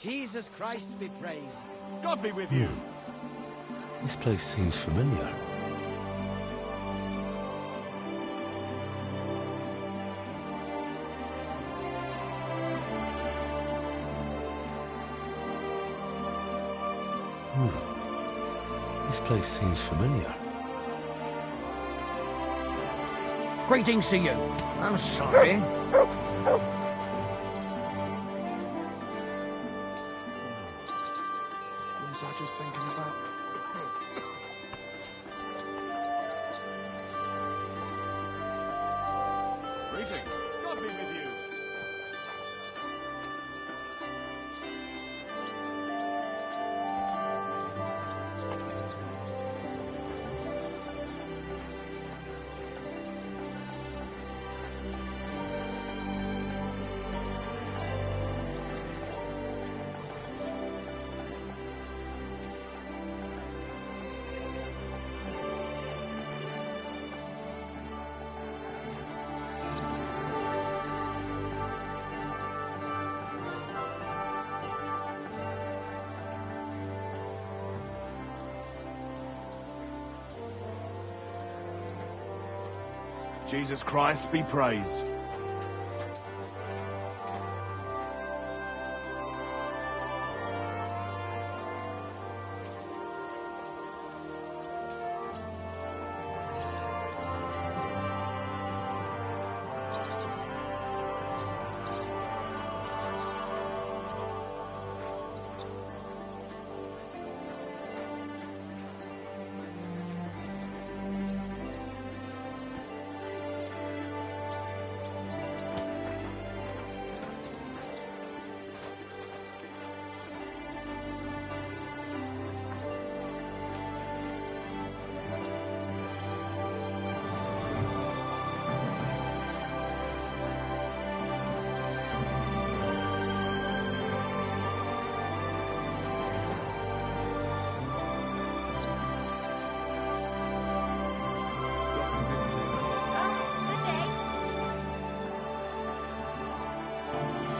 Jesus Christ be praised. God be with you. This place seems familiar. This place seems familiar. Greetings to you. I'm sorry. What was I just thinking about? Greetings. God be with you. Jesus Christ be praised.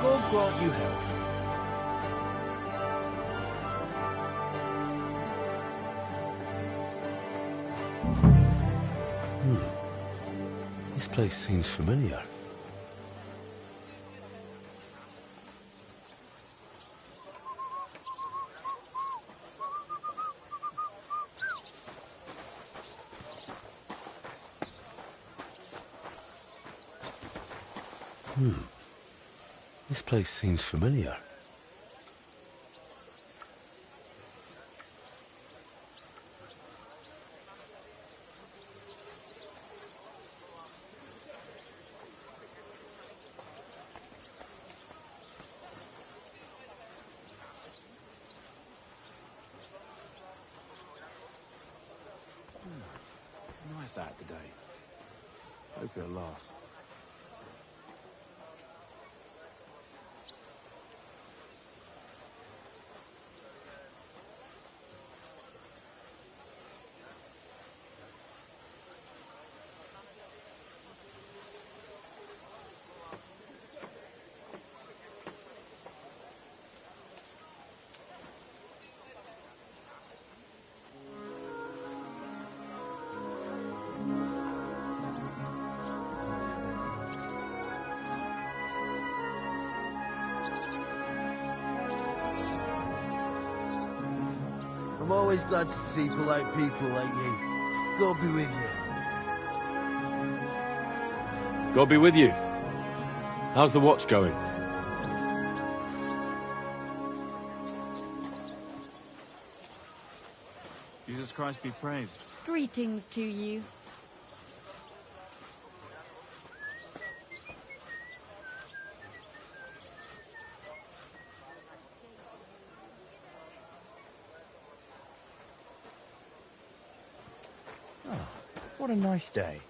God grant you health. This place seems familiar. This place seems familiar. Nice out today. Hope it lasts. I'm always glad to see polite people like you. God be with you. God be with you. How's the watch going? Jesus Christ be praised. Greetings to you. What a nice day.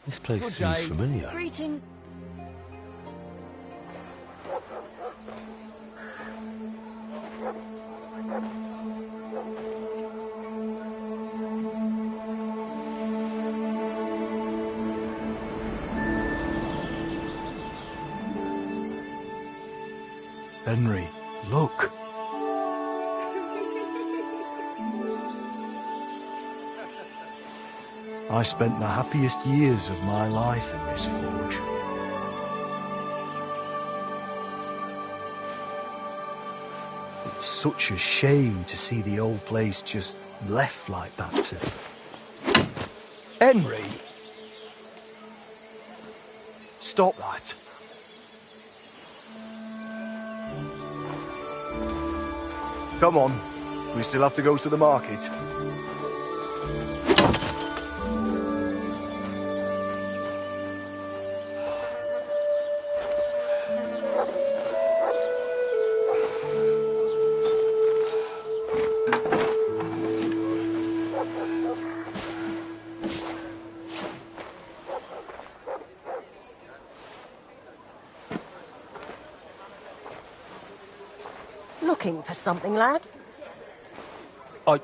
This place Good seems day. familiar. Greetings. Henry, look. I spent the happiest years of my life in this forge. It's such a shame to see the old place just left like that to... Henry! Stop that. Come on, we still have to go to the market. Looking for something, lad? I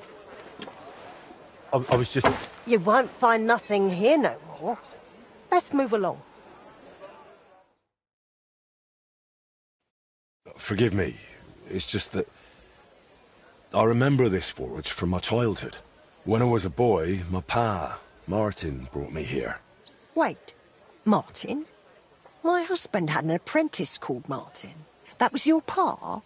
was just... You won't find nothing here no more. Let's move along. Forgive me. It's just that... I remember this forge from my childhood. When I was a boy, my pa, Martin, brought me here. Wait, Martin? My husband had an apprentice called Martin. That was your pa?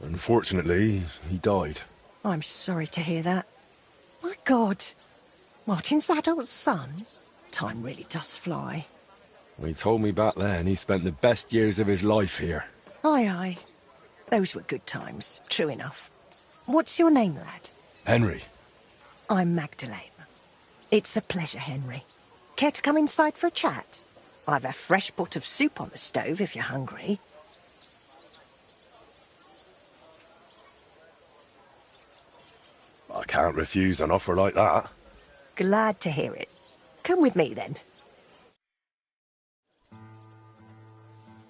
Unfortunately, he died. I'm sorry to hear that. My God, Martin's adult son? Time really does fly. He told me back then he spent the best years of his life here. Aye, aye. Those were good times, true enough. What's your name, lad? Henry. I'm Magdalene. It's a pleasure, Henry. Care to come inside for a chat? I've a fresh pot of soup on the stove if you're hungry. I can't refuse an offer like that. Glad to hear it. Come with me, then.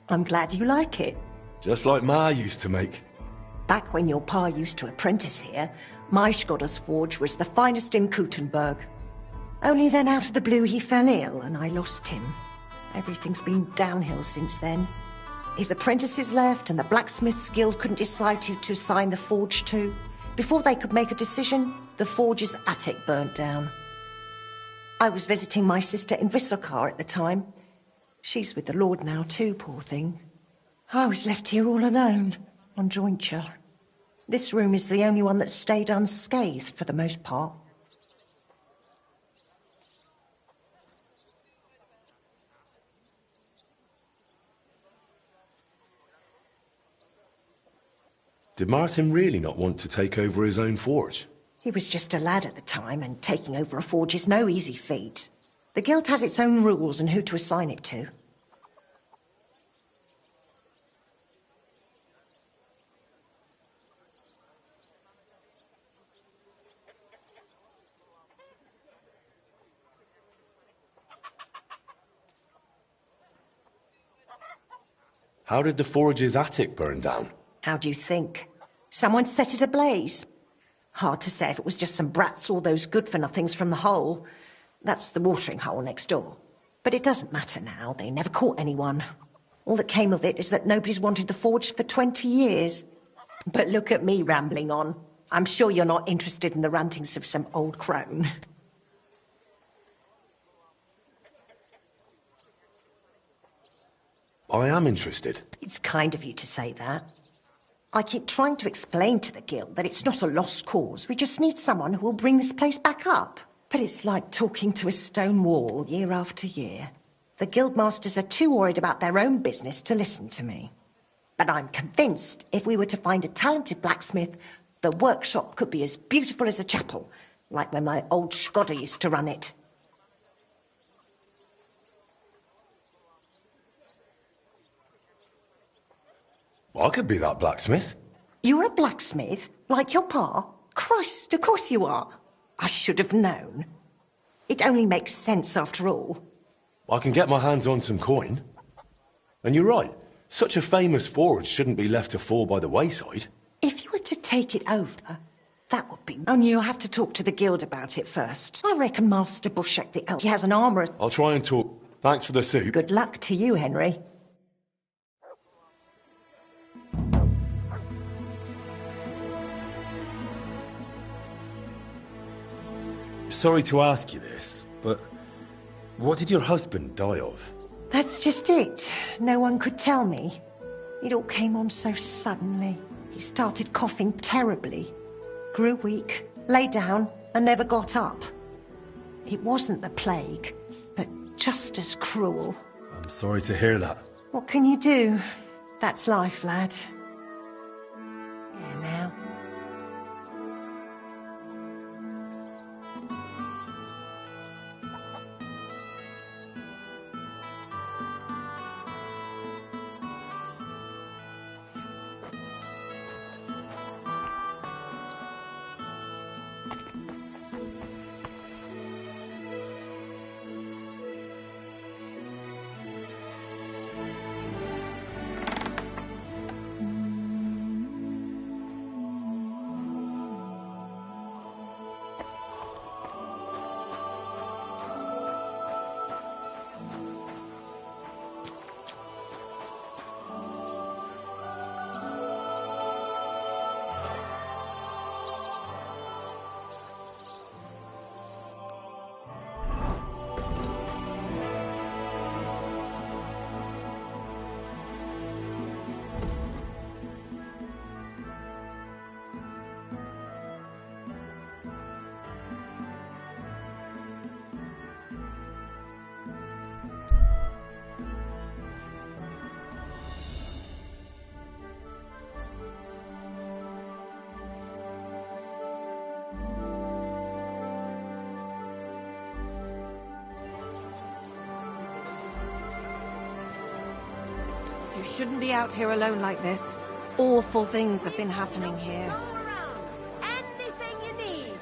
I'm glad you like it. Just like Ma used to make. Back when your pa used to apprentice here, my Skodder's forge was the finest in Kuttenberg. Only then out of the blue he fell ill and I lost him. Everything's been downhill since then. His apprentices left and the Blacksmiths Guild couldn't decide who to assign the forge to. Before they could make a decision, the forge's attic burnt down. I was visiting my sister in Visselkar at the time. She's with the Lord now too, poor thing. I was left here all alone, on jointure. This room is the only one that stayed unscathed for the most part. Did Martin really not want to take over his own forge? He was just a lad at the time, and taking over a forge is no easy feat. The guild has its own rules and who to assign it to. How did the forge's attic burn down? How do you think? Someone set it ablaze. Hard to say if it was just some brats or those good-for-nothings from the hole. That's the watering hole next door. But it doesn't matter now. They never caught anyone. All that came of it is that nobody's wanted the forge for 20 years. But look at me rambling on. I'm sure you're not interested in the rantings of some old crone. I am interested. It's kind of you to say that. I keep trying to explain to the guild that it's not a lost cause. We just need someone who will bring this place back up. But it's like talking to a stone wall year after year. The guildmasters are too worried about their own business to listen to me. But I'm convinced if we were to find a talented blacksmith, the workshop could be as beautiful as a chapel, like when my old Skodder used to run it. I could be that blacksmith. You're a blacksmith? Like your pa? Christ, of course you are. I should have known. It only makes sense after all. I can get my hands on some coin. And you're right. Such a famous forge shouldn't be left to fall by the wayside. If you were to take it over, that would be... Only you'll have to talk to the guild about it first. I reckon Master Bushek the Elk, he has an armourer... I'll try and talk. Thanks for the soup. Good luck to you, Henry. Sorry to ask you this, but what did your husband die of? That's just it. No one could tell me. It all came on so suddenly. He started coughing terribly. Grew weak, lay down, and never got up. It wasn't the plague, but just as cruel. I'm sorry to hear that. What can you do? That's life, lad. Yeah, now. You shouldn't be out here alone like this. Awful things have been happening here. Go around. Anything you need.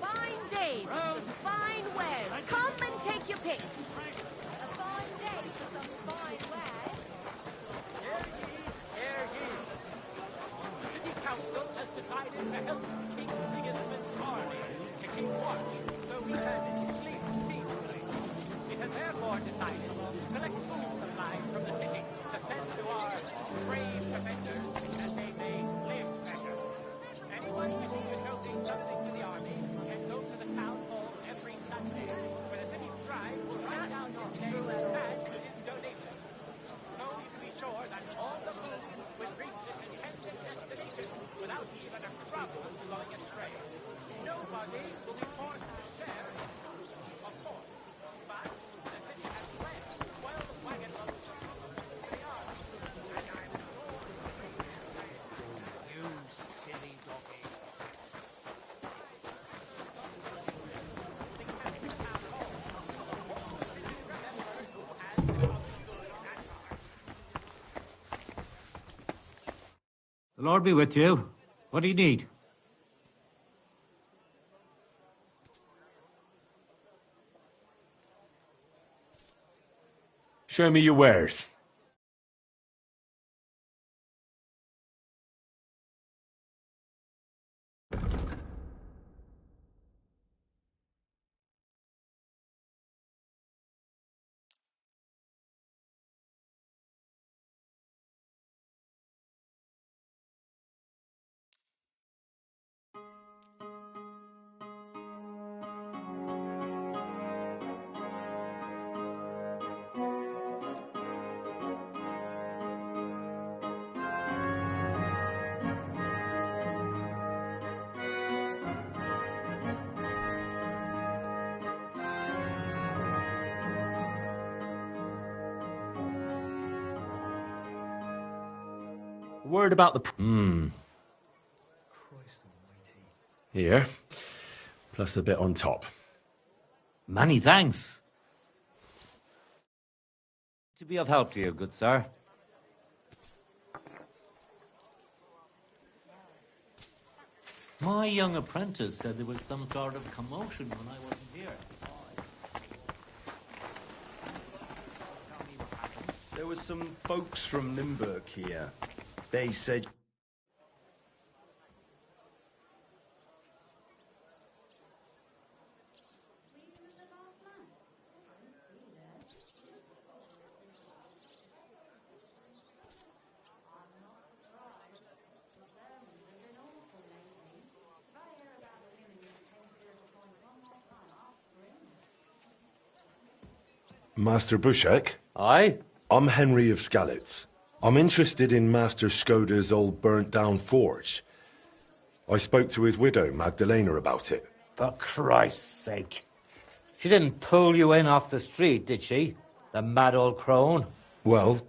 Fine days, fine wares. Come and take your pick. A fine day for some fine wares. Hear ye. The city council has decided to help King Sigismund's army to keep watch, so he can sleep peacefully. It has therefore decided to collect food supplies from the city to send to our brave defenders that they may live better. Anyone wishing to donate something to the army can go to the town hall every Sunday, where the city scribe will write down your name and his donation. So you can be sure that all the food will reach its intended destination without even a trouble going astray. Nobody will be forced to share, of course, but the city has planned 12 wagon loads of food to the army, and I'm sure you silly doggy. The Lord be with you. What do you need? Show me your wares. Word about the... Here. Plus a bit on top. Many thanks. To be of help to you, good sir. My young apprentice said there was some sort of commotion when I wasn't here. There were some folks from Limburg here. They said... Master Bushek? Aye? I'm Henry of Skalitz. I'm interested in Master Skoda's old burnt-down forge. I spoke to his widow, Magdalena, about it. For Christ's sake. She didn't pull you in off the street, did she? The mad old crone? Well,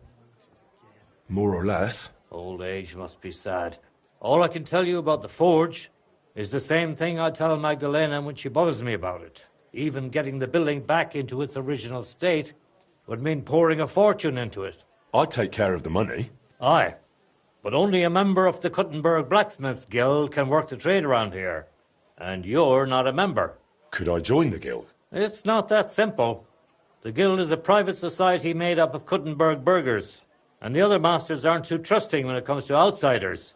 more or less. Old age must be sad. All I can tell you about the forge is the same thing I tell Magdalena when she bothers me about it. Even getting the building back into its original state would mean pouring a fortune into it. I'd take care of the money. Aye, but only a member of the Kuttenberg Blacksmiths Guild can work the trade around here. And you're not a member. Could I join the guild? It's not that simple. The guild is a private society made up of Kuttenberg burghers, and the other masters aren't too trusting when it comes to outsiders.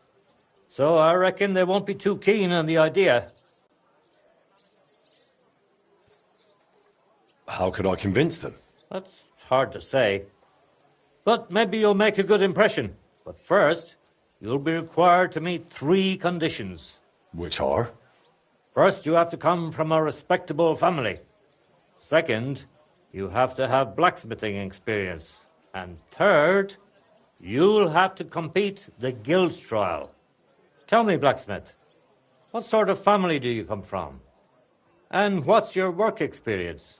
So I reckon they won't be too keen on the idea. How could I convince them? That's hard to say. But maybe you'll make a good impression. But first, you'll be required to meet 3 conditions. Which are? First, you have to come from a respectable family. Second, you have to have blacksmithing experience. And third, you'll have to compete the guild trial. Tell me, blacksmith, what sort of family do you come from? And what's your work experience?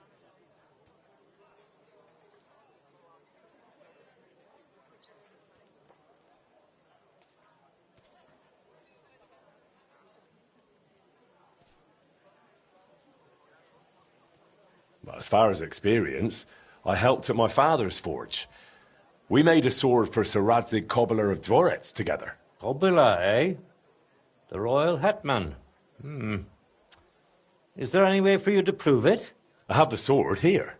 Well, as far as experience, I helped at my father's forge. We made a sword for Sir Radzig Cobbler of Dvorets together. Cobbler, eh? The royal hetman. Is there any way for you to prove it? I have the sword here.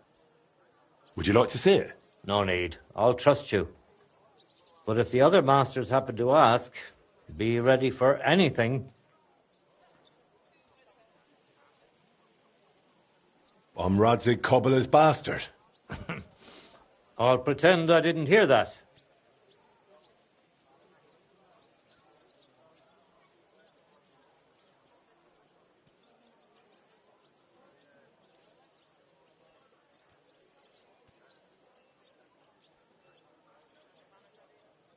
Would you like to see it? No need. I'll trust you. But if the other masters happen to ask, be ready for anything. I'm Radzig Cobbler's bastard. I'll pretend I didn't hear that.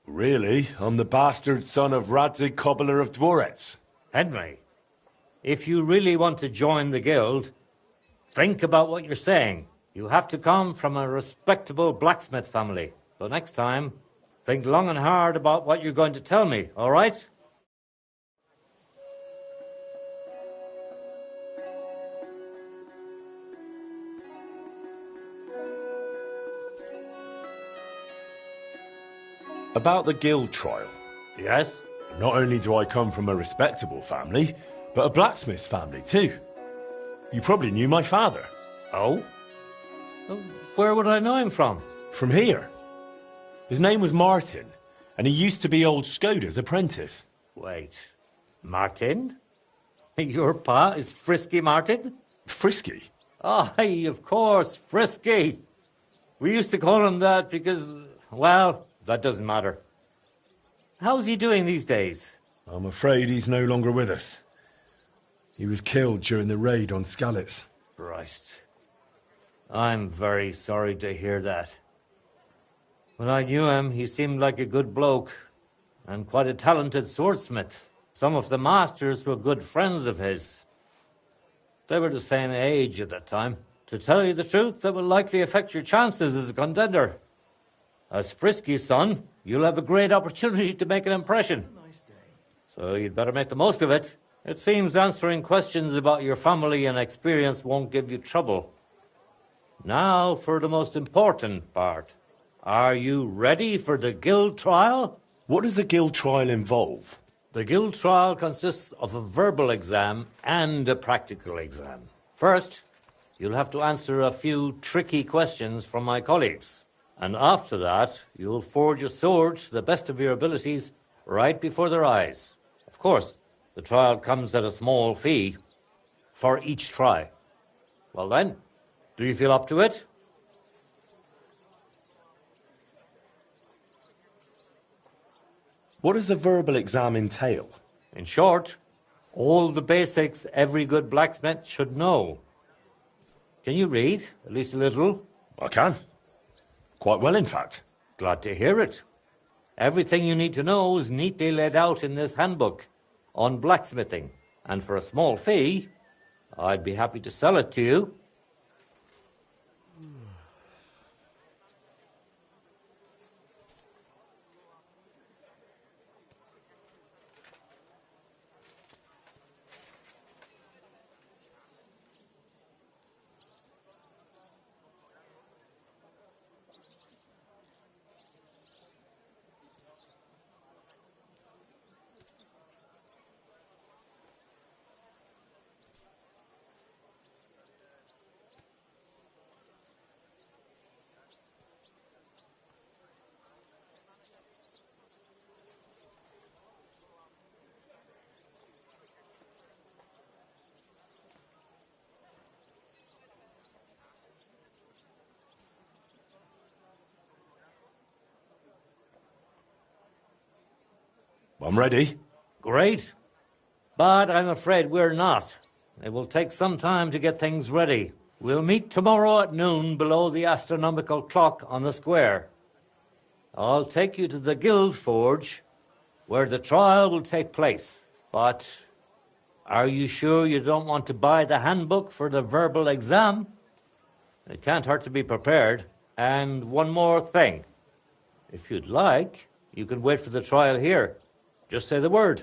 Really? I'm the bastard son of Radzig Cobbler of Dvorets. Henry, if you really want to join the guild, think about what you're saying. You have to come from a respectable blacksmith family. So next time, think long and hard about what you're going to tell me, all right? About the guild trial. Yes? Not only do I come from a respectable family, but a blacksmith's family too. You probably knew my father. Oh? Where would I know him from? From here. His name was Martin, and he used to be old Skoda's apprentice. Wait. Martin? Your pa is Frisky Martin? Frisky? Aye, of course, Frisky. We used to call him that because, well, that doesn't matter. How's he doing these days? I'm afraid he's no longer with us. He was killed during the raid on Skalitz. Christ. I'm very sorry to hear that. When I knew him, he seemed like a good bloke and quite a talented swordsmith. Some of the masters were good friends of his. They were the same age at that time. To tell you the truth, that will likely affect your chances as a contender. As Frisky's son, you'll have a great opportunity to make an impression. So you'd better make the most of it. It seems answering questions about your family and experience won't give you trouble. Now for the most important part. Are you ready for the guild trial? What does the guild trial involve? The guild trial consists of a verbal exam and a practical exam. First, you'll have to answer a few tricky questions from my colleagues. And after that, you'll forge a sword to the best of your abilities right before their eyes. Of course, the trial comes at a small fee for each try. Well then, do you feel up to it? What does the verbal exam entail? In short, all the basics every good blacksmith should know. Can you read, at least a little? I can. Quite well, in fact. Glad to hear it. Everything you need to know is neatly laid out in this handbook on blacksmithing. And for a small fee, I'd be happy to sell it to you. I'm ready. Great. But I'm afraid we're not. It will take some time to get things ready. We'll meet tomorrow at noon below the astronomical clock on the square. I'll take you to the Guild Forge, where the trial will take place. But are you sure you don't want to buy the handbook for the verbal exam? It can't hurt to be prepared. And one more thing. If you'd like, you can wait for the trial here. Just say the word.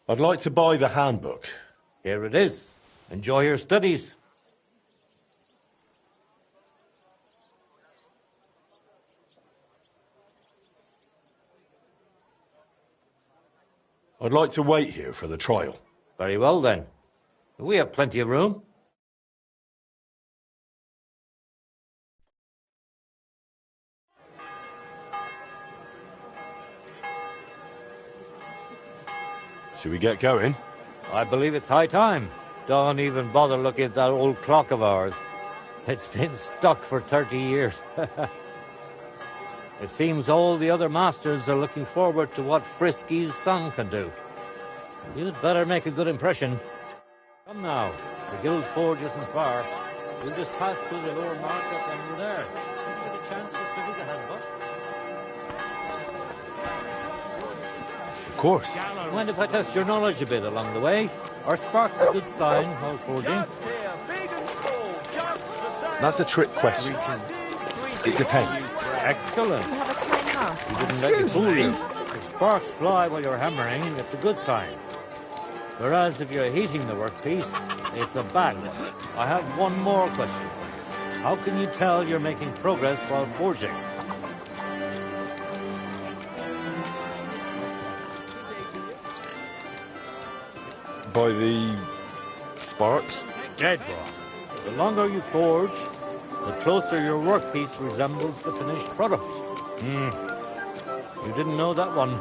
I'd like to buy the handbook. Here it is. Enjoy your studies. I'd like to wait here for the trial. Very well, then. We have plenty of room. Should we get going? I believe it's high time. Don't even bother looking at that old clock of ours. It's been stuck for 30 years. It seems all the other masters are looking forward to what Frisky's son can do. You'd better make a good impression. Come now, the Guild Forge isn't far. We'll just pass through the lower market and we're there. Give you a chance to study the handbook. Of course. Mind if I test your knowledge a bit along the way? Are sparks a good sign while forging? That's a trick question. It depends. Excellent. You have a kind heart. You didn't let me fool you. If sparks fly while you're hammering, it's a good sign. Whereas if you're heating the workpiece, it's a bad one. I have one more question for you. How can you tell you're making progress while forging? By the sparks? Dead wrong. The longer you forge, the closer your workpiece resembles the finished product. You didn't know that one.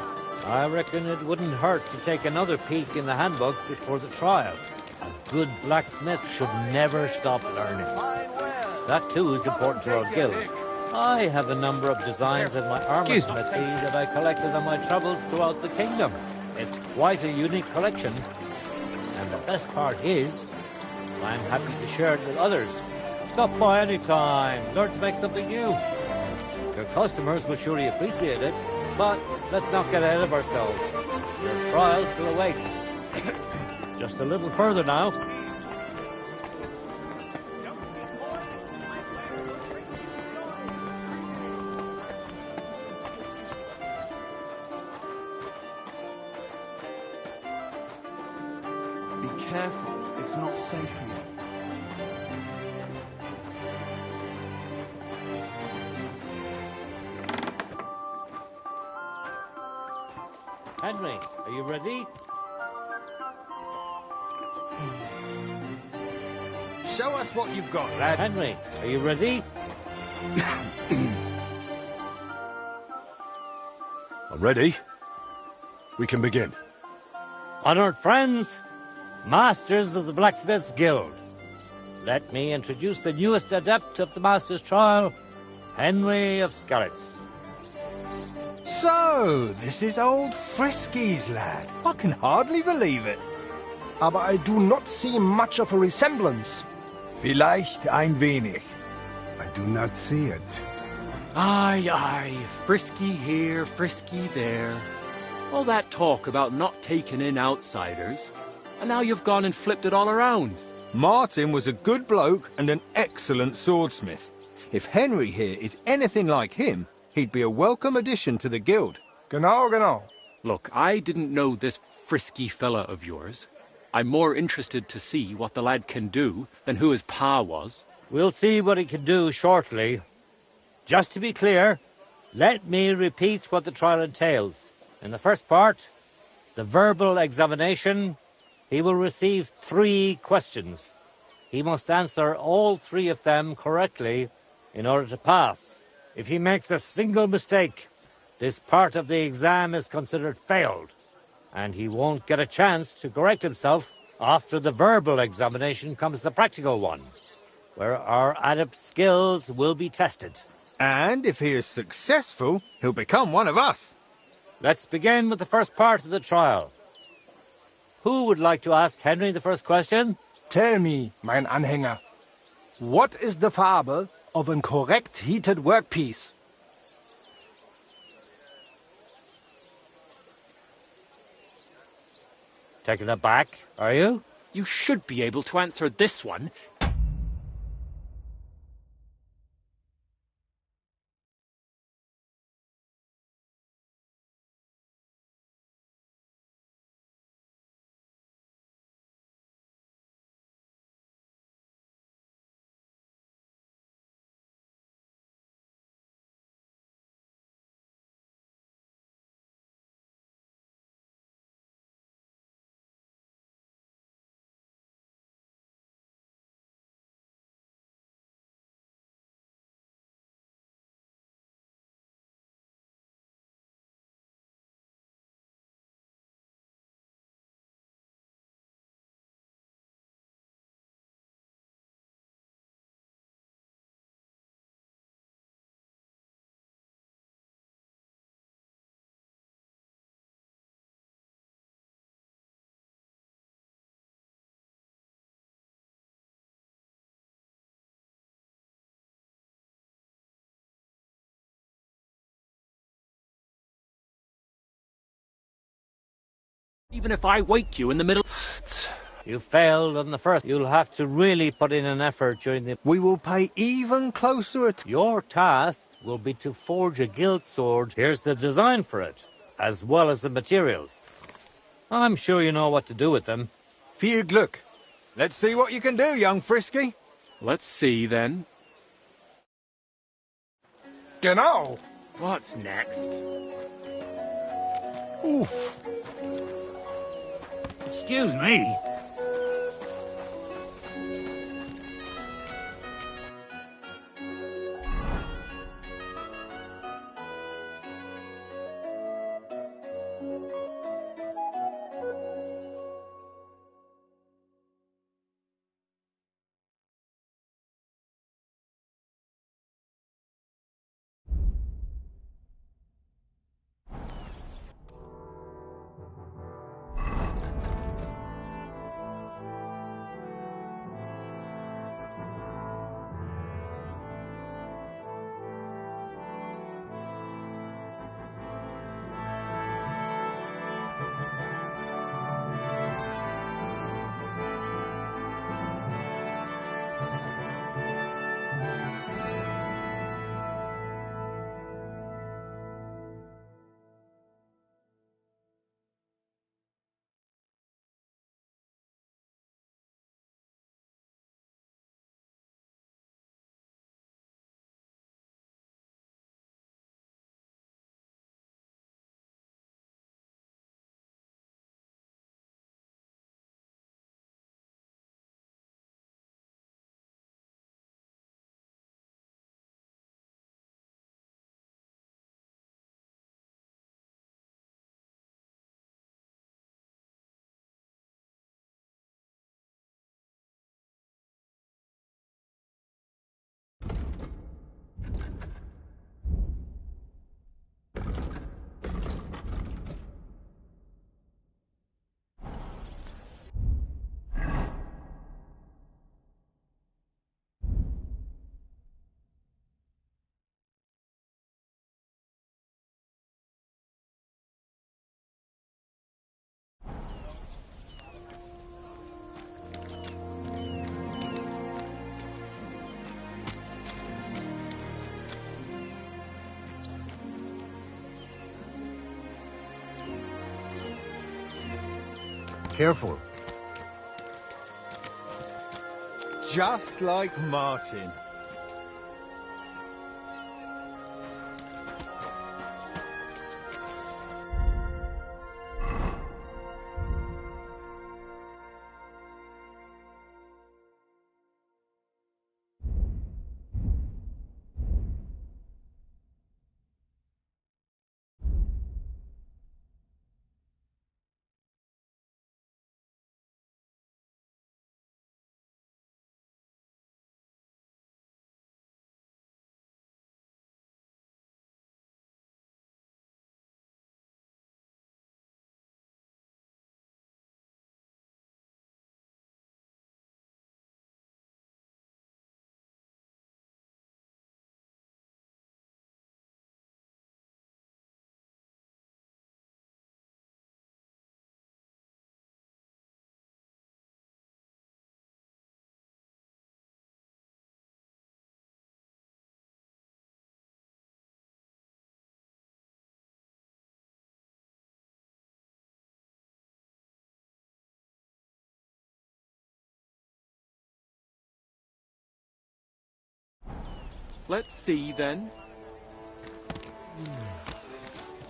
I reckon it wouldn't hurt to take another peek in the handbook before the trial. A good blacksmith should never stop learning. That too is important to our guild. I have a number of designs in my armor smithy that I collected on my travels throughout the kingdom. It's quite a unique collection. And the best part is, I'm happy to share it with others. Stop by any time. Learn to make something new. Your customers will surely appreciate it, but let's not get ahead of ourselves. Your trial still awaits. Just a little further now. Be careful. It's not safe here. Henry, are you ready? Show us what you've got, lad. Henry, are you ready? I'm ready. We can begin. Honored friends, masters of the Blacksmiths Guild, let me introduce the newest adept of the Master's Trial, Henry of Skalitz. So, this is old Frisky's lad. I can hardly believe it. Aber I do not see much of a resemblance. Vielleicht ein wenig. I do not see it. Aye, aye, Frisky here, Frisky there. All that talk about not taking in outsiders, and now you've gone and flipped it all around. Martin was a good bloke and an excellent swordsmith. If Henry here is anything like him, he'd be a welcome addition to the guild. Genau, genau. Look, I didn't know this Frisky fella of yours. I'm more interested to see what the lad can do than who his pa was. We'll see what he can do shortly. Just to be clear, let me repeat what the trial entails. In the first part, the verbal examination, he will receive 3 questions. He must answer all 3 of them correctly in order to pass. If he makes a single mistake, this part of the exam is considered failed, and he won't get a chance to correct himself. After the verbal examination comes the practical one, where our adept skills will be tested. And if he is successful, he'll become one of us. Let's begin with the first part of the trial. Who would like to ask Henry the first question? Tell me, mein Anhänger, what is the Farbe of a correct heated workpiece? Taken aback, are you? You should be able to answer this one. Even if I wake you in the middle... You failed on the first. You'll have to really put in an effort during the... We will pay even closer attention. Your task will be to forge a guild sword. Here's the design for it, as well as the materials. I'm sure you know what to do with them. Viel Glück. Let's see what you can do, young Frisky. Let's see, then. Genau. What's next? Oof. Excuse me. Careful. Just like Martin. Let's see then.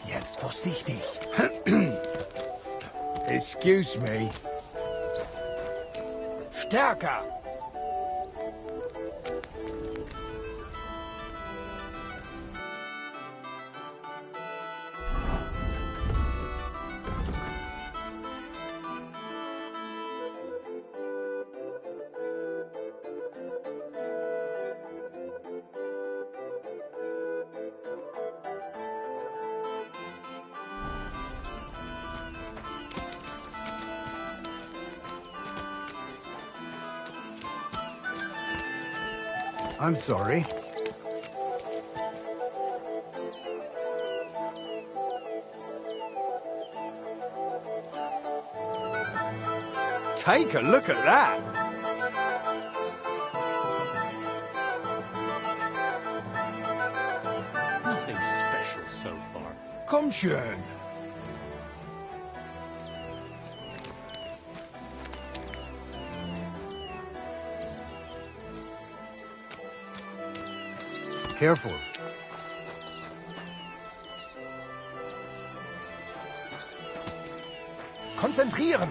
Jetzt vorsichtig. Excuse me. Stärker! I'm sorry. Take a look at that! Nothing special so far. Komm schön. Careful. Konzentrieren!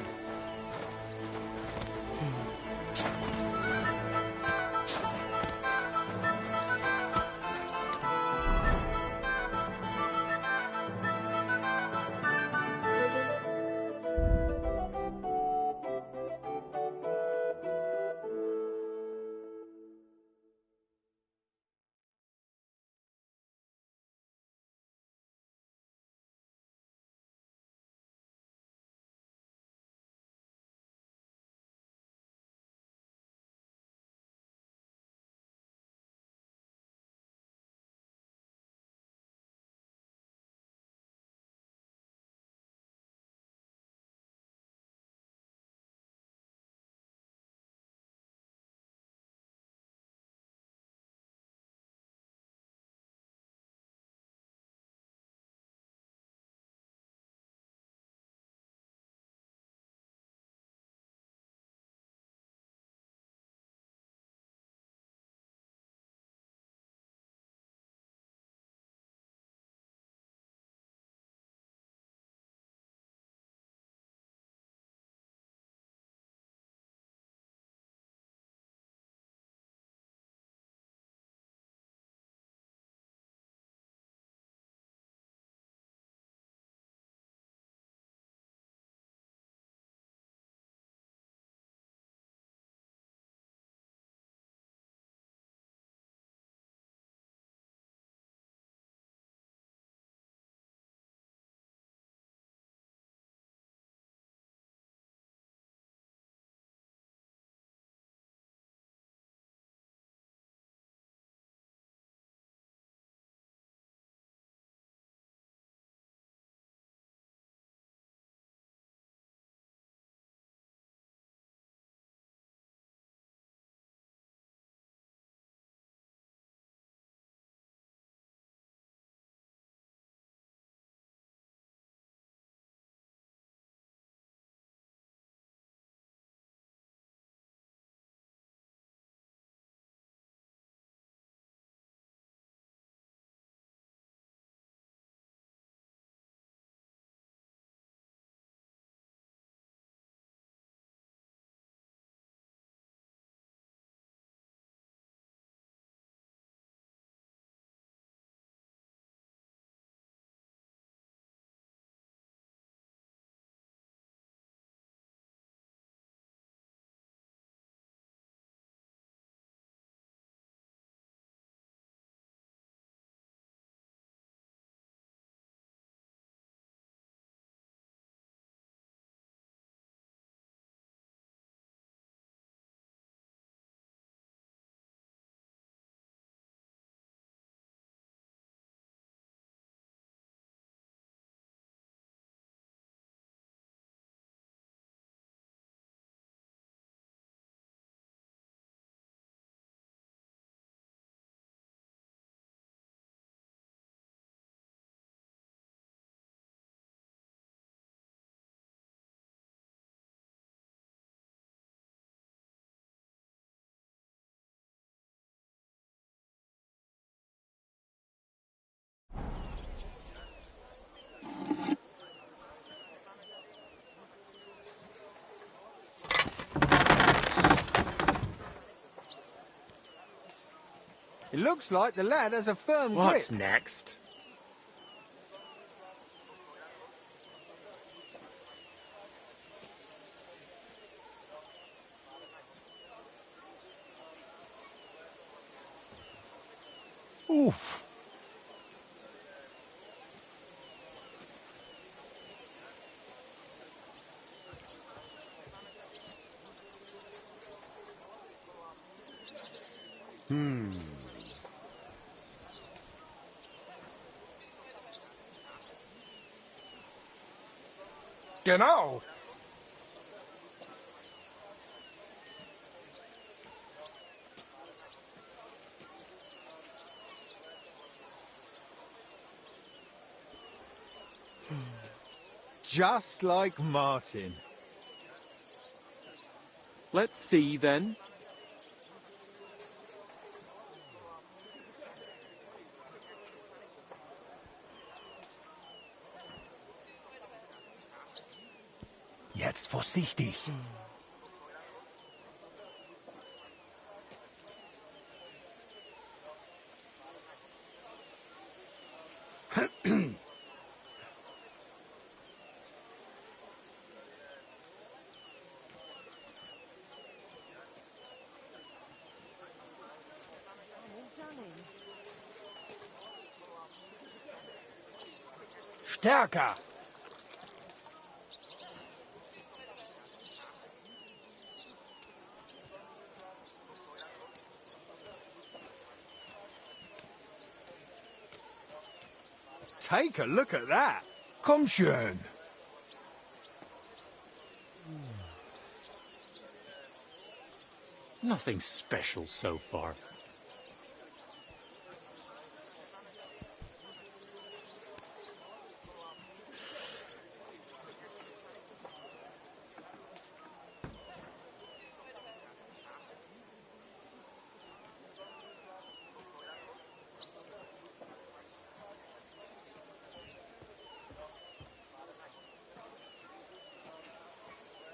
It looks like the lad has a firm What's grip. next? Oof. Genau. Just like Martin. Let's see, then. Jetzt vorsichtig. Stärker. Take a look at that. Komm schön. Nothing special so far.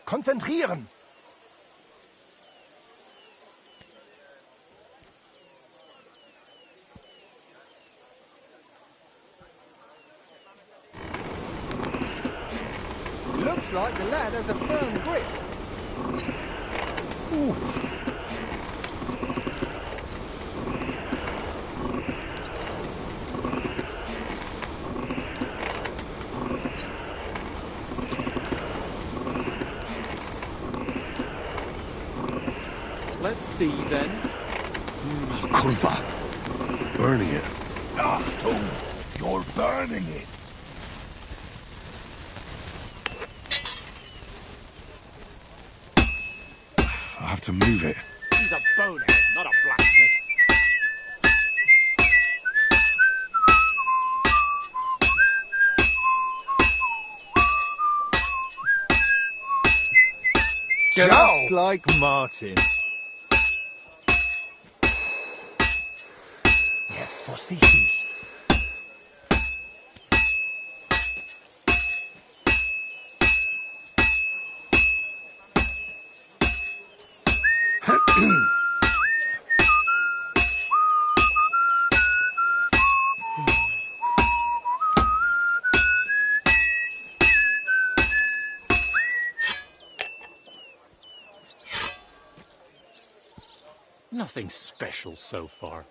Konzentrieren. Looks like the lad has a firm grip. Oof. Let's see, then. Oh, kurva. Burning it. Achtung, you're burning it. I have to move it. He's a bonehead, not a blacksmith. Just like Martin. Jetzt vorsichtig. Nothing special so far.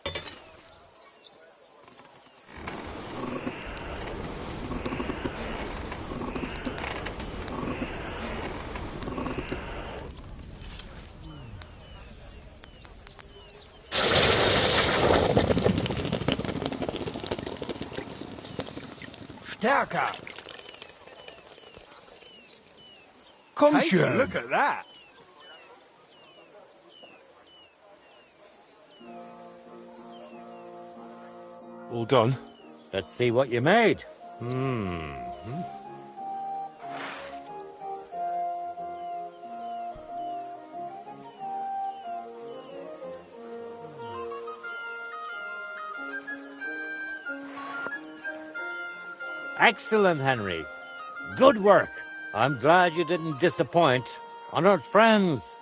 Stärker. Komm Take a schön. look at that. All done? Let's see what you made. Excellent, Henry. Good work. I'm glad you didn't disappoint. Honored friends,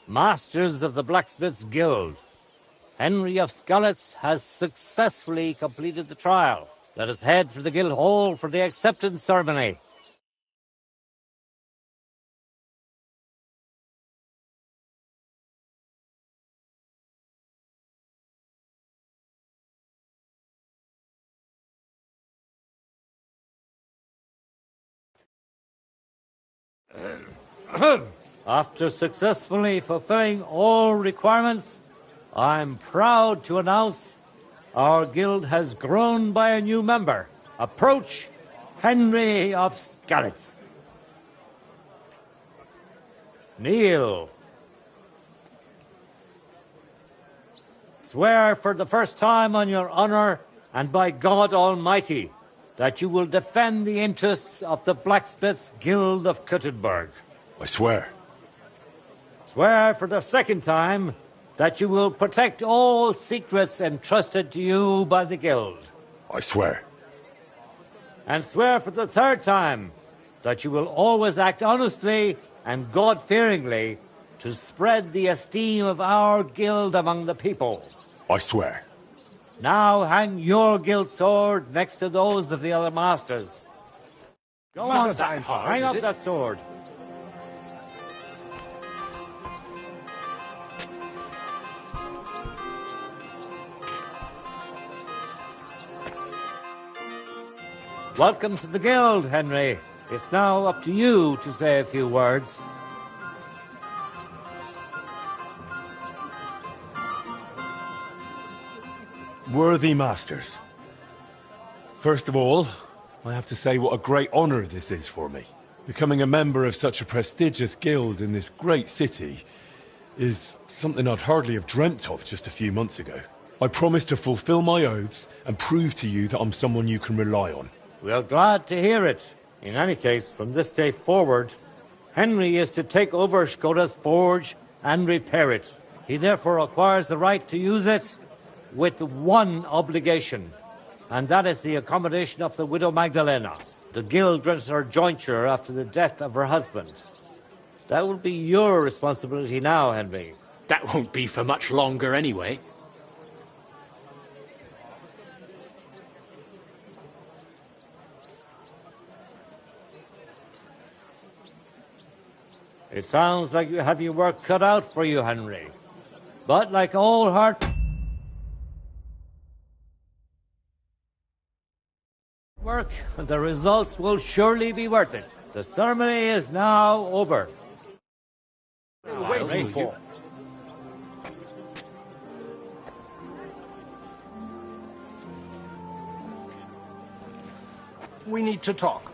masters of the Blacksmiths Guild. Henry of Skalitz has successfully completed the trial. Let us head for the guild hall for the acceptance ceremony. After successfully fulfilling all requirements, I'm proud to announce our guild has grown by a new member. Approach Henry of Skalitz. Kneel. Swear for the first time on your honor and by God Almighty that you will defend the interests of the Blacksmiths Guild of Kuttenberg. I swear. Swear for the second time that you will protect all secrets entrusted to you by the Guild. I swear. And swear for the third time that you will always act honestly and God-fearingly to spread the esteem of our Guild among the people. I swear. Now hang your Guild sword next to those of the other masters. Go on, hang up that sword. Welcome to the Guild, Henry. It's now up to you to say a few words. Worthy masters. First of all, I have to say what a great honor this is for me. Becoming a member of such a prestigious guild in this great city is something I'd hardly have dreamt of just a few months ago. I promise to fulfill my oaths and prove to you that I'm someone you can rely on. We are glad to hear it. In any case, from this day forward, Henry is to take over Skoda's forge and repair it. He therefore acquires the right to use it with one obligation, and that is the accommodation of the widow Magdalena. The guild rents her jointure after the death of her husband. That will be your responsibility now, Henry. That won't be for much longer anyway. It sounds like you have your work cut out for you, Henry. But like all hard work, the results will surely be worth it. The ceremony is now over. What are you waiting for? We need to talk.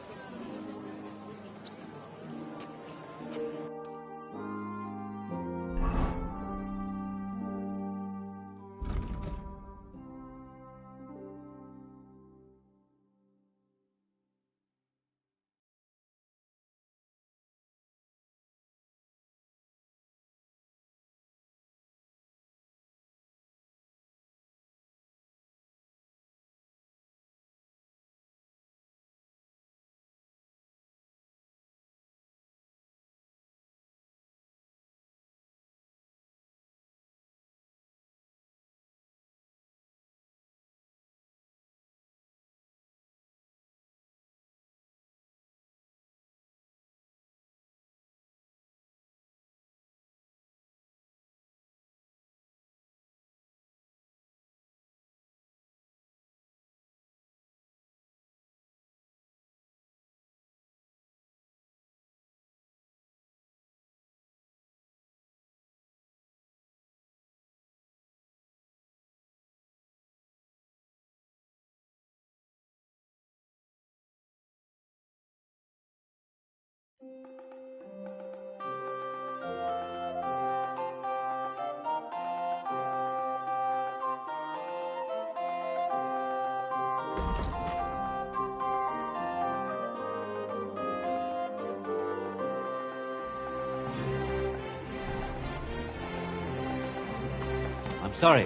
I'm sorry.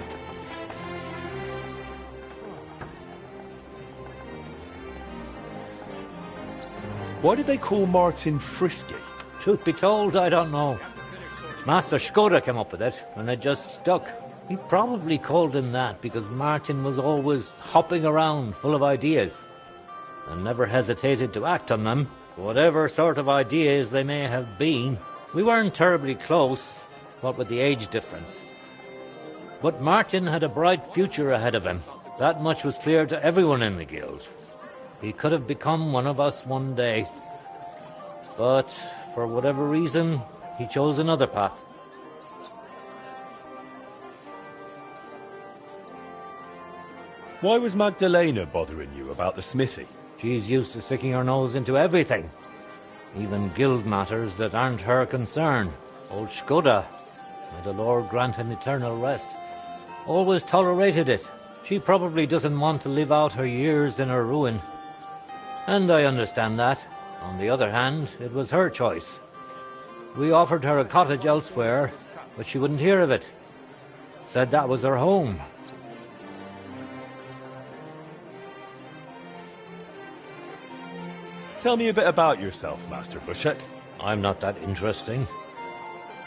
Why did they call Martin Frisky? Truth be told, I don't know. Master Skoda came up with it, and it just stuck. He probably called him that because Martin was always hopping around full of ideas and never hesitated to act on them, whatever sort of ideas they may have been. We weren't terribly close, what with the age difference. But Martin had a bright future ahead of him. That much was clear to everyone in the guild. He could have become one of us one day. But for whatever reason, he chose another path. Why was Magdalena bothering you about the smithy? She's used to sticking her nose into everything, even guild matters that aren't her concern. Old Skoda, may the Lord grant him eternal rest, always tolerated it. She probably doesn't want to live out her years in her ruin. And I understand that. On the other hand, it was her choice. We offered her a cottage elsewhere, but she wouldn't hear of it. Said that was her home. Tell me a bit about yourself, Master Bushek. I'm not that interesting.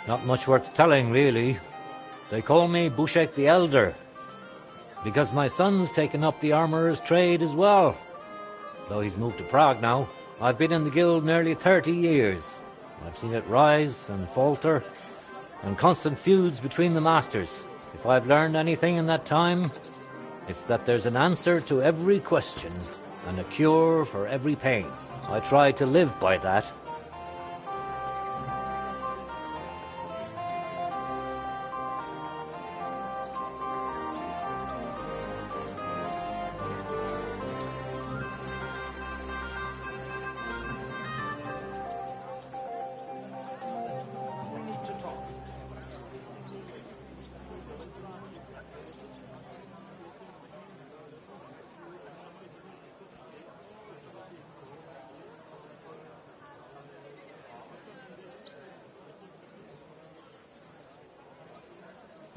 Not much worth telling, really. They call me Bushek the Elder, because my son's taken up the armourer's trade as well. Though he's moved to Prague now. I've been in the guild nearly 30 years. I've seen it rise and falter, and constant feuds between the masters. If I've learned anything in that time, it's that there's an answer to every question, and a cure for every pain. I try to live by that.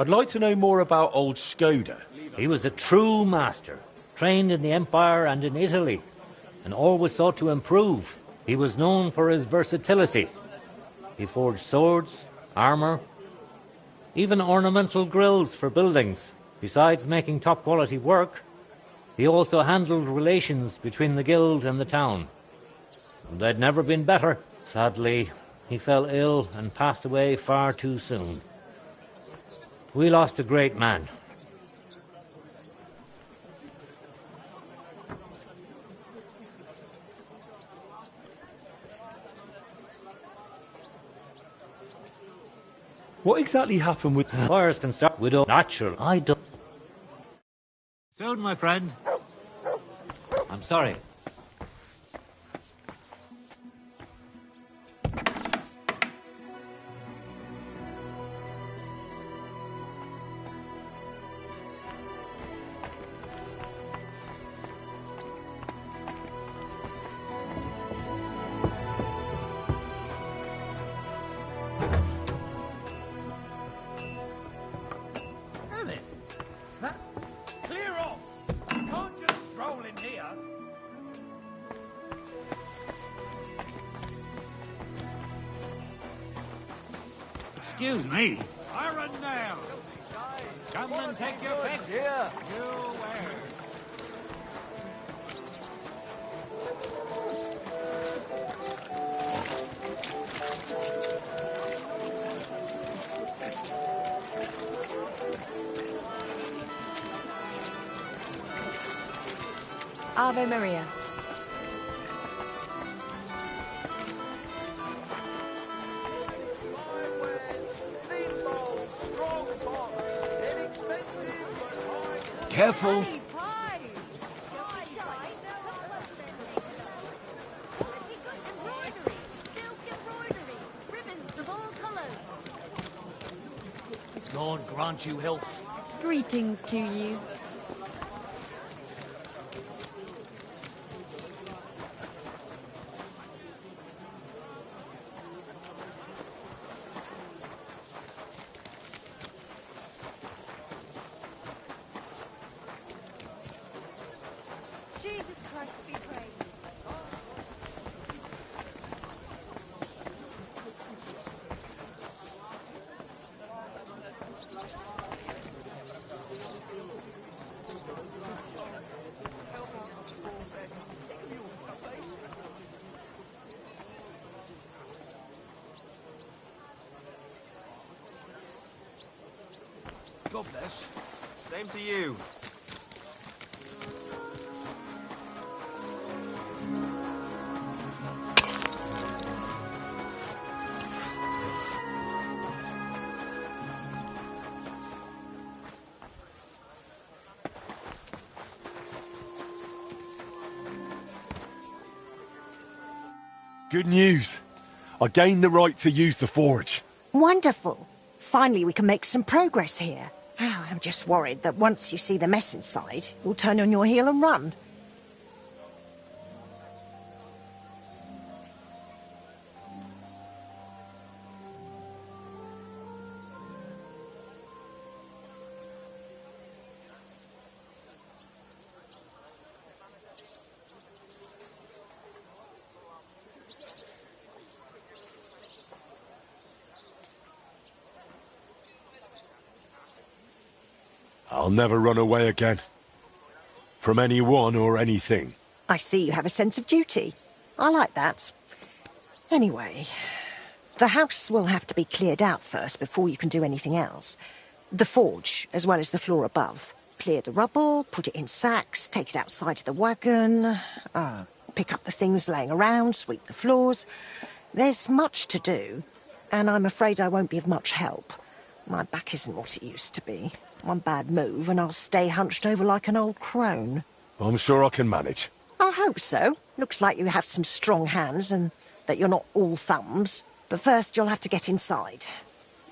I'd like to know more about old Skoda. He was a true master, trained in the Empire and in Italy, and always sought to improve. He was known for his versatility. He forged swords, armour, even ornamental grills for buildings. Besides making top-quality work, he also handled relations between the guild and the town. And they'd never been better. Sadly, he fell ill and passed away far too soon. We lost a great man. What exactly happened with... Fires can start with natural. I don't... Soon, my friend. I'm sorry. Clear off! You can't just stroll in here. Excuse me. Iron nail! Come and take your pick. Here. You where? Ave Maria. Careful. Lord grant you health. Greetings to you. Jesus Christ be praised. God bless. Same to you. Good news. I gained the right to use the forge. Wonderful. Finally, we can make some progress here. Oh, I'm just worried that once you see the mess inside, you'll turn on your heel and run. I'll never run away again. From anyone or anything. I see you have a sense of duty. I like that. Anyway, the house will have to be cleared out first before you can do anything else. The forge, as well as the floor above. Clear the rubble, put it in sacks, take it outside to the wagon, pick up the things laying around, sweep the floors. There's much to do, and I'm afraid I won't be of much help. My back isn't what it used to be. One bad move and I'll stay hunched over like an old crone. I'm sure I can manage. I hope so. Looks like you have some strong hands and that you're not all thumbs. But first you'll have to get inside.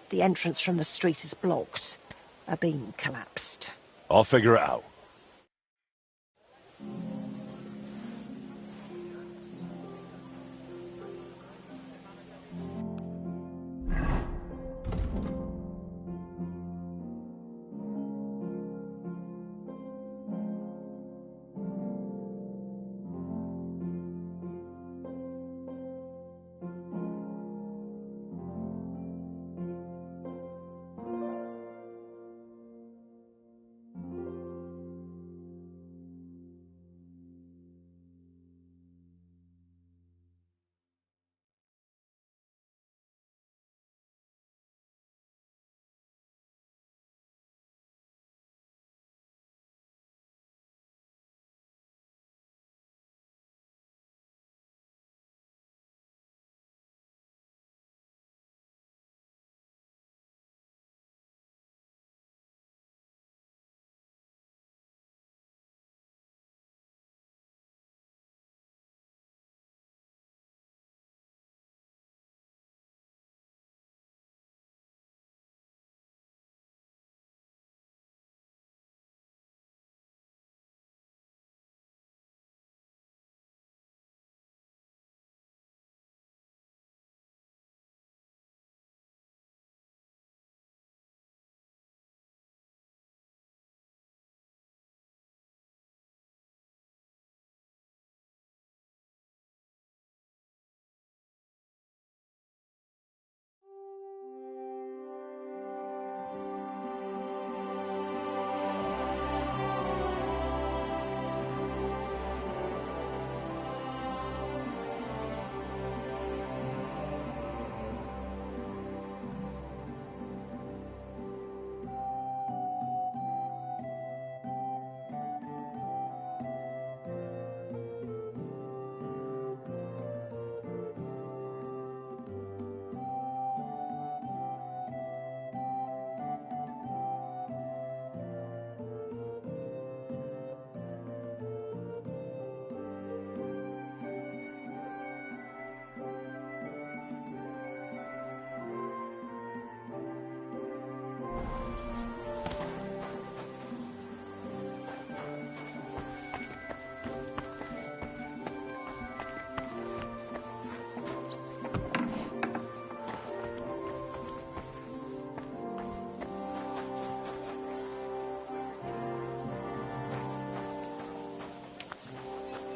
The entrance from the street is blocked. A beam collapsed. I'll figure it out.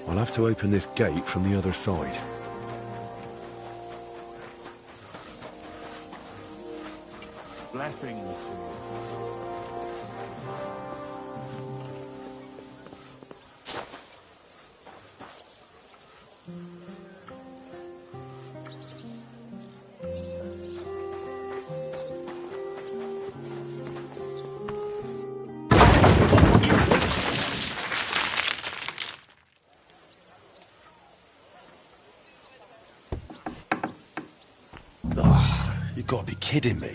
I'll have to open this gate from the other side. Blessings to you. kidding me?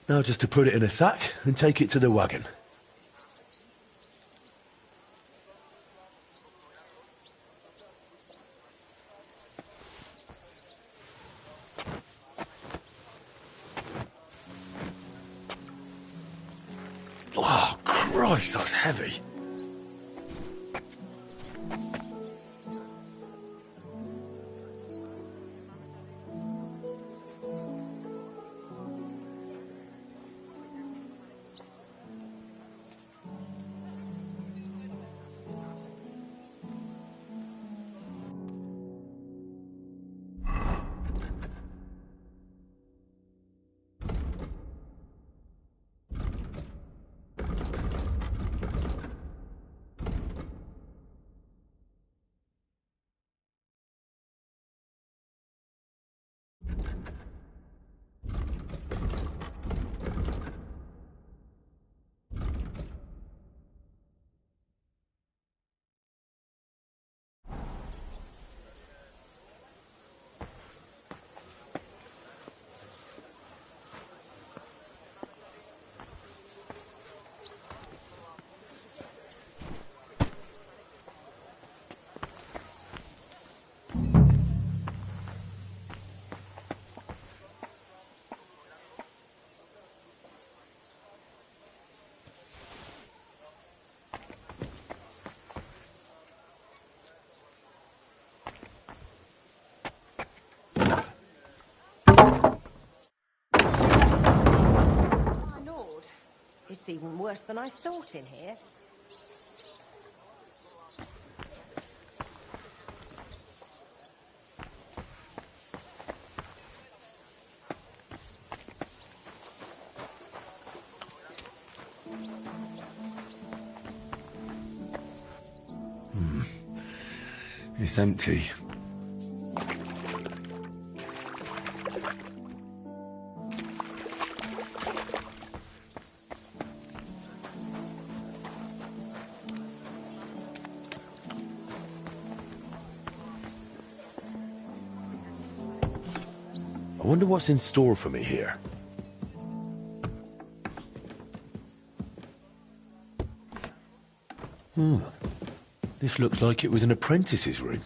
Now just to put it in a sack and take it to the wagon. Oh, Christ, that's heavy. It's even worse than I thought in here. It's empty. I wonder what's in store for me here. This looks like it was an apprentice's room.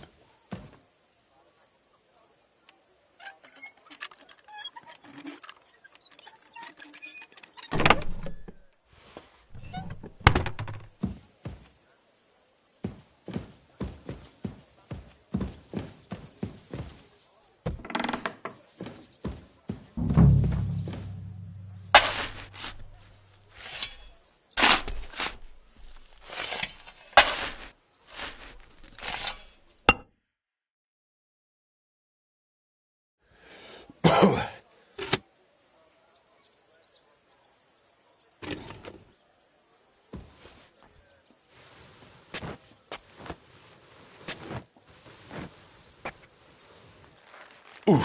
Ooh.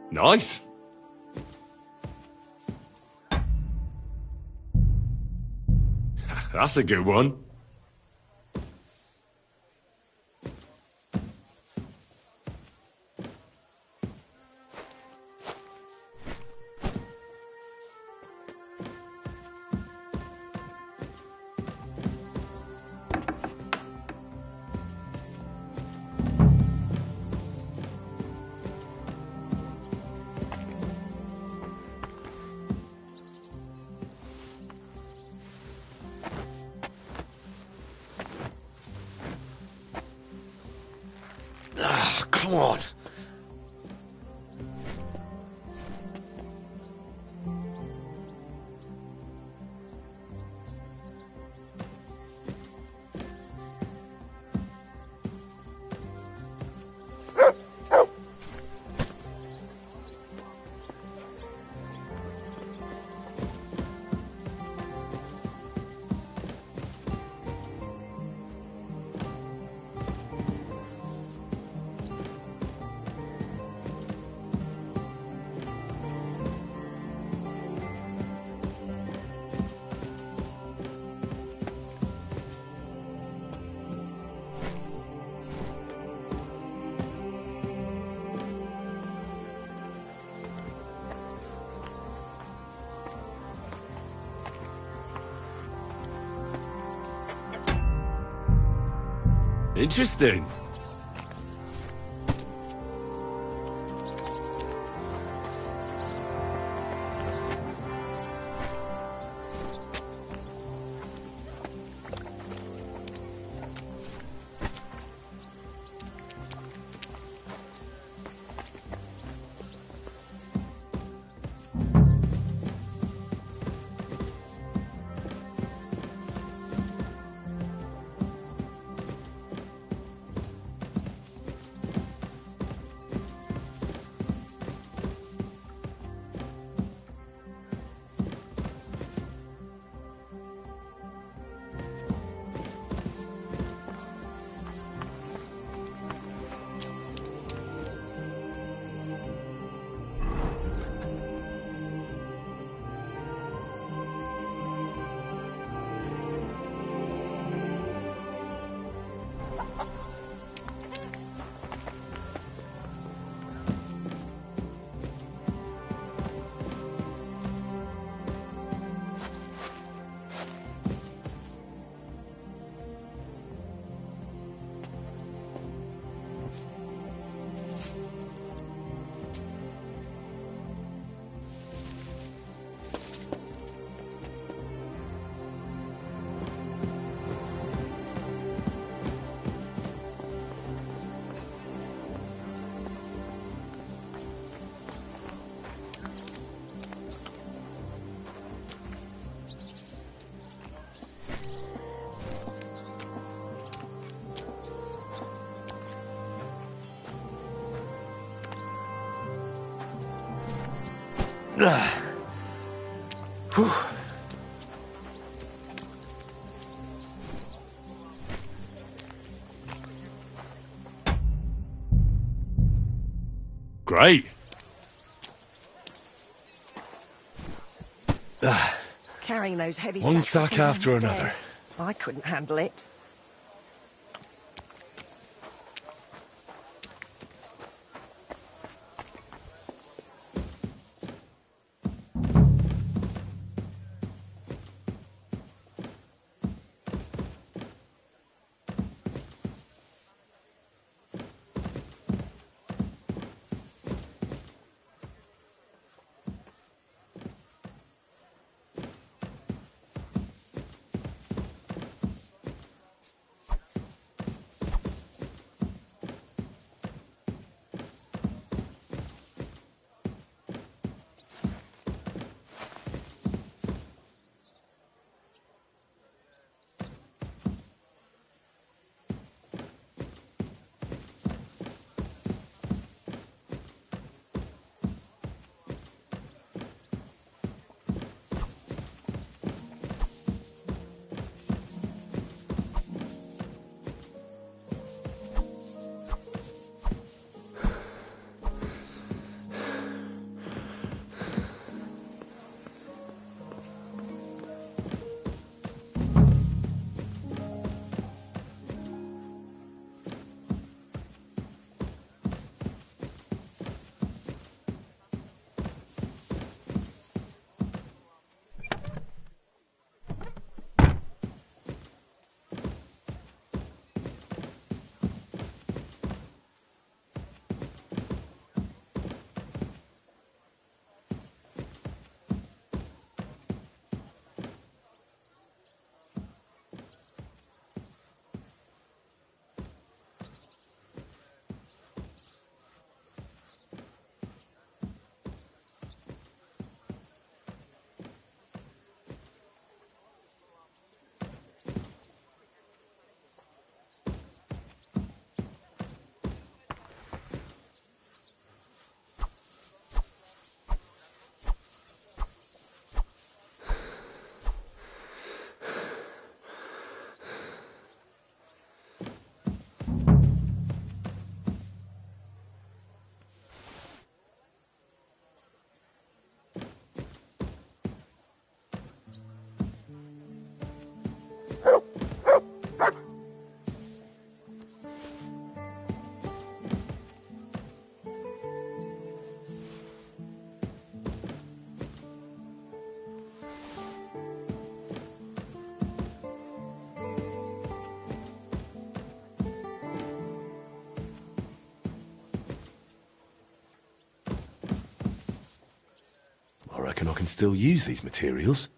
Nice. That's a good one. come on. Interesting. Whew. Great. Carrying those heavy One sacks up sack and after down the another. stairs. I couldn't handle it. reckon I can still use these materials.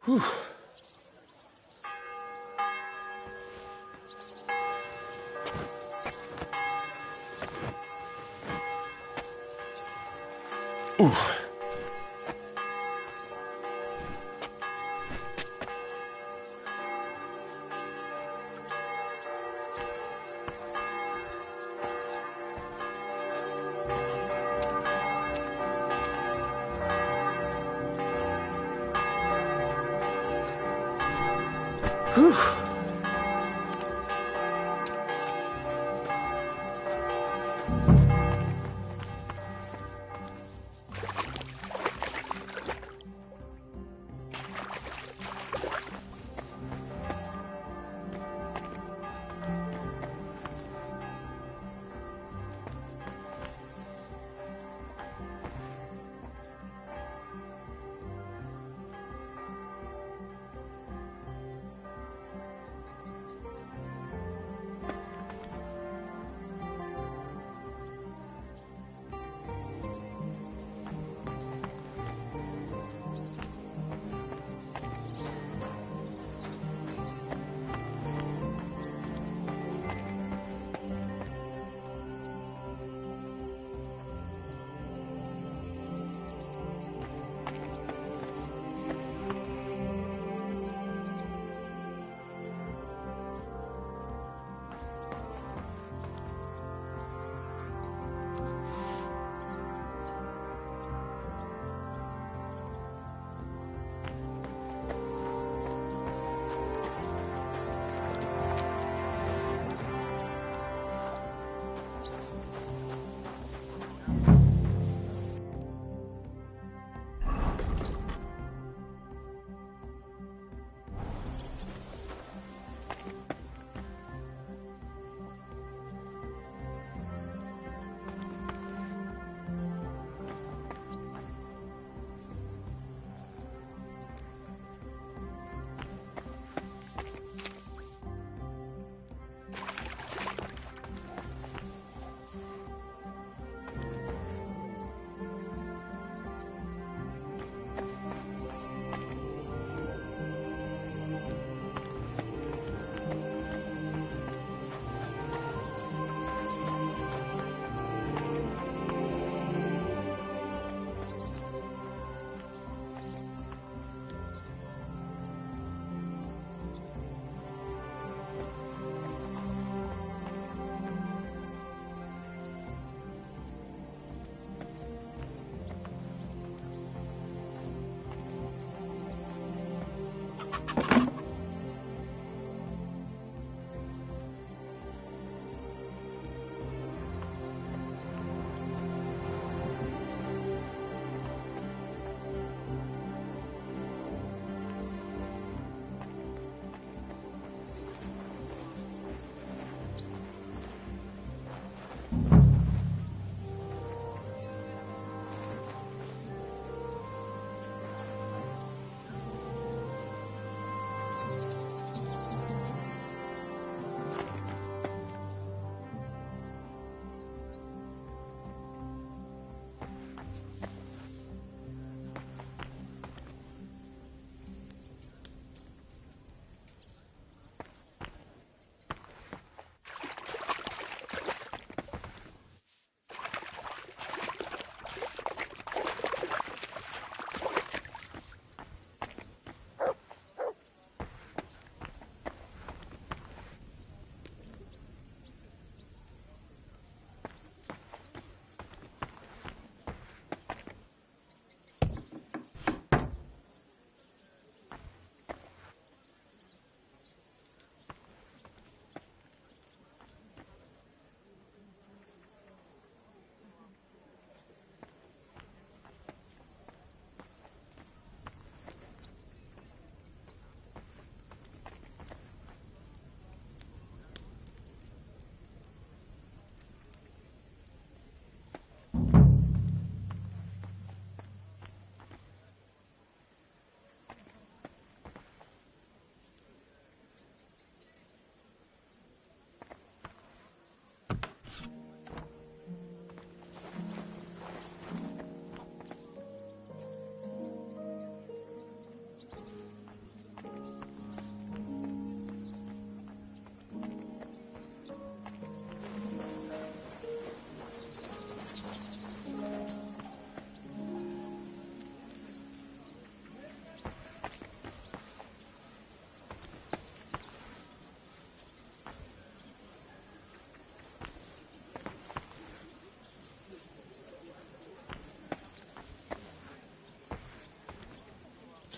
Whew. Ooh. Whew.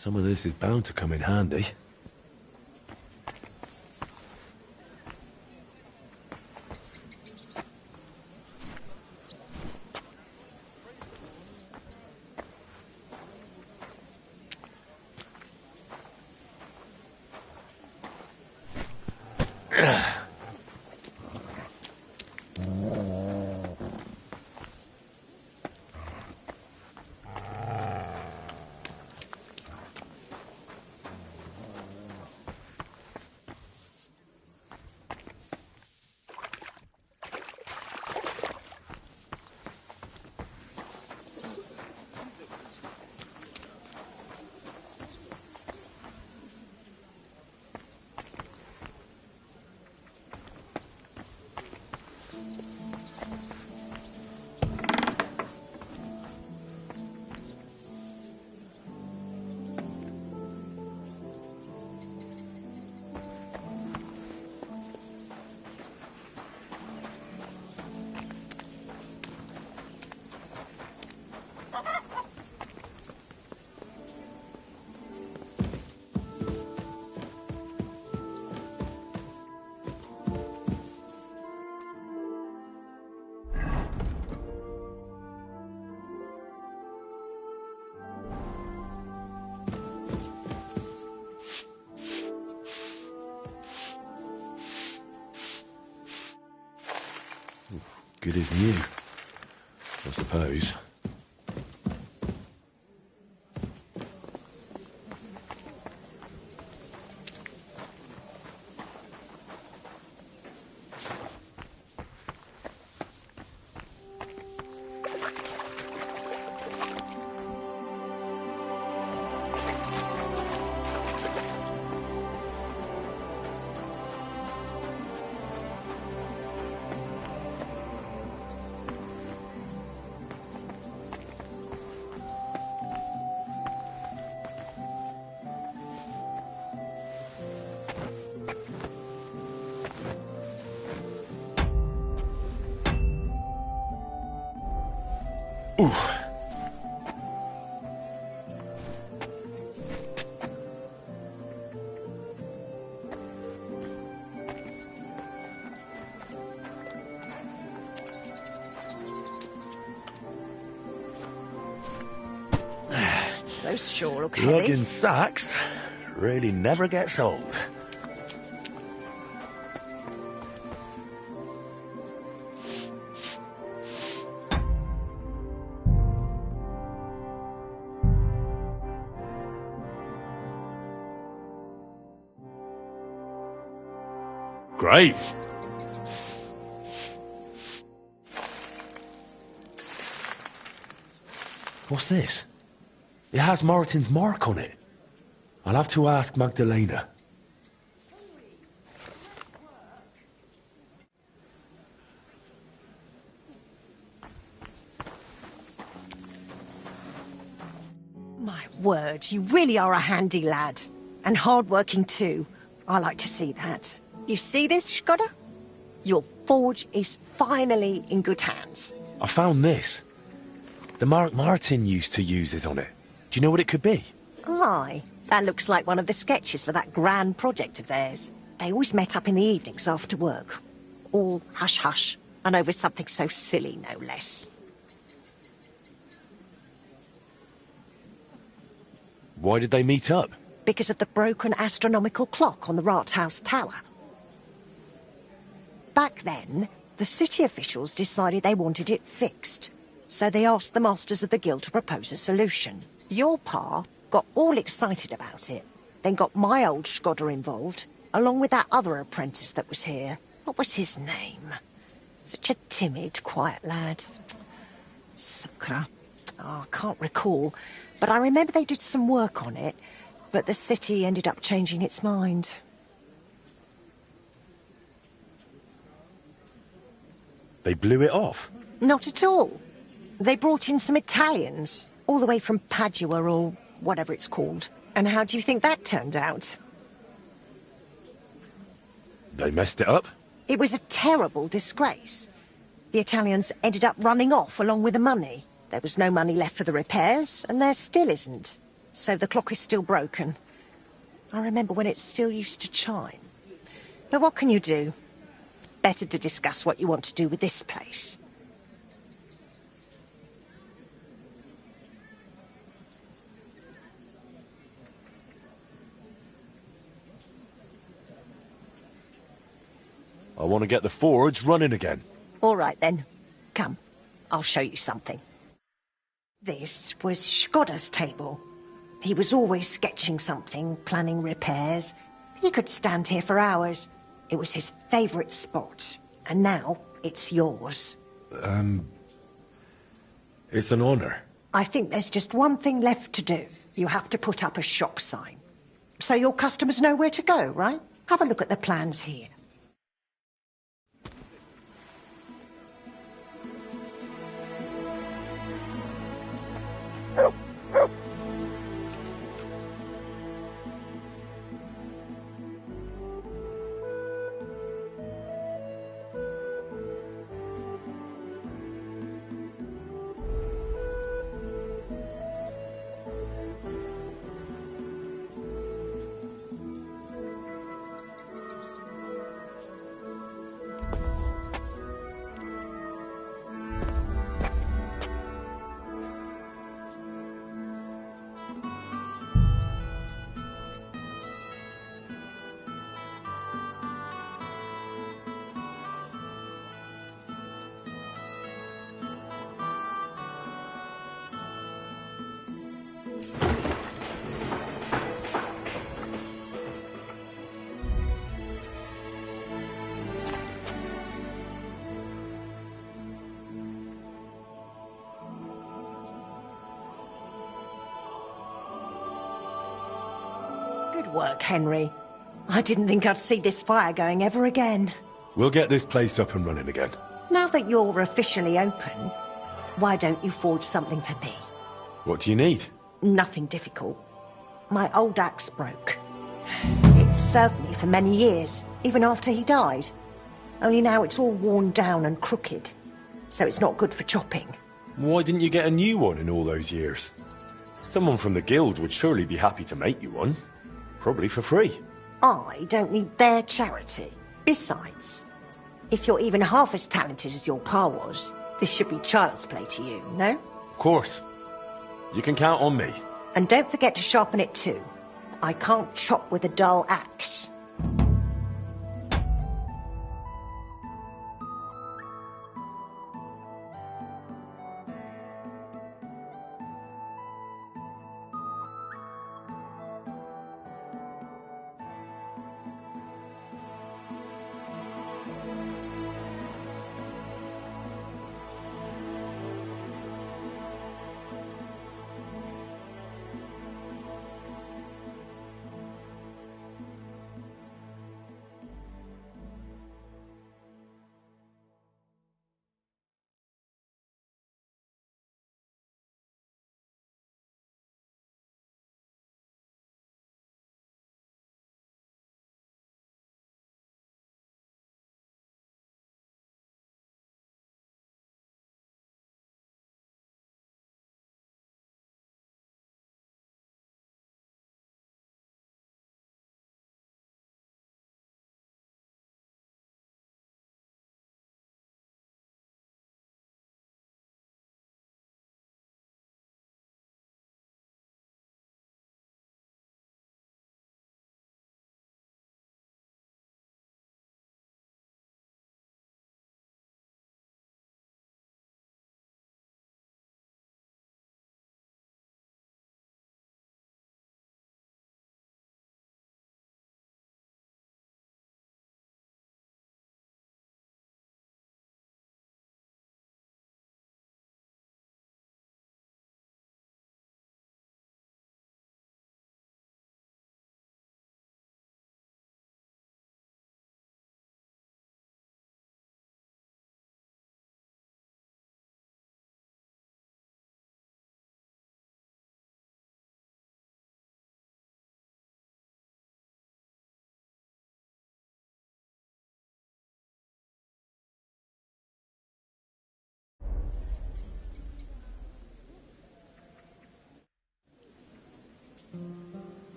Some of this is bound to come in handy. Good as new, I suppose. Ooh. Those sure look Lugging heavy. sacks really never gets old. Great. What's this? It has Martin's mark on it. I'll have to ask Magdalena. My word, you really are a handy lad. And hard-working too. I like to see that. You see this, Skoda? Your forge is finally in good hands. I found this. The mark Martin used to use is on it. Do you know what it could be? Aye, that looks like one of the sketches for that grand project of theirs. They always met up in the evenings after work. All hush-hush, and over something so silly, no less. Why did they meet up? Because of the broken astronomical clock on the Rathaus Tower. Back then, the city officials decided they wanted it fixed. So they asked the masters of the guild to propose a solution. Your pa got all excited about it, then got my old Skoda involved, along with that other apprentice that was here. What was his name? Such a timid, quiet lad. Sakra. Oh, I can't recall, but I remember they did some work on it, but the city ended up changing its mind. They blew it off? Not at all. They brought in some Italians, all the way from Padua or whatever it's called. And how do you think that turned out? They messed it up? It was a terrible disgrace. The Italians ended up running off along with the money. There was no money left for the repairs, and there still isn't. so the clock is still broken. I remember when it still used to chime. But what can you do? Better to discuss what you want to do with this place. I want to get the forge running again. All right, then. Come, I'll show you something. This was Skoda's table. He was always sketching something, planning repairs. He could stand here for hours. It was his favourite spot. And now, it's yours. It's an honor. I think there's just one thing left to do. You have to put up a shop sign. So your customers know where to go, right? Have a look at the plans here. Good work, Henry. I didn't think I'd see this fire going ever again. We'll get this place up and running again. Now that you're officially open, why don't you forge something for me? What do you need? Nothing difficult. My old axe broke. It served me for many years, even after he died. Only now it's all worn down and crooked, so it's not good for chopping. Why didn't you get a new one in all those years? Someone from the guild would surely be happy to make you one. Probably for free. I don't need their charity. Besides, if you're even half as talented as your pa was, this should be child's play to you, no? Of course. You can count on me. And don't forget to sharpen it too. I can't chop with a dull axe.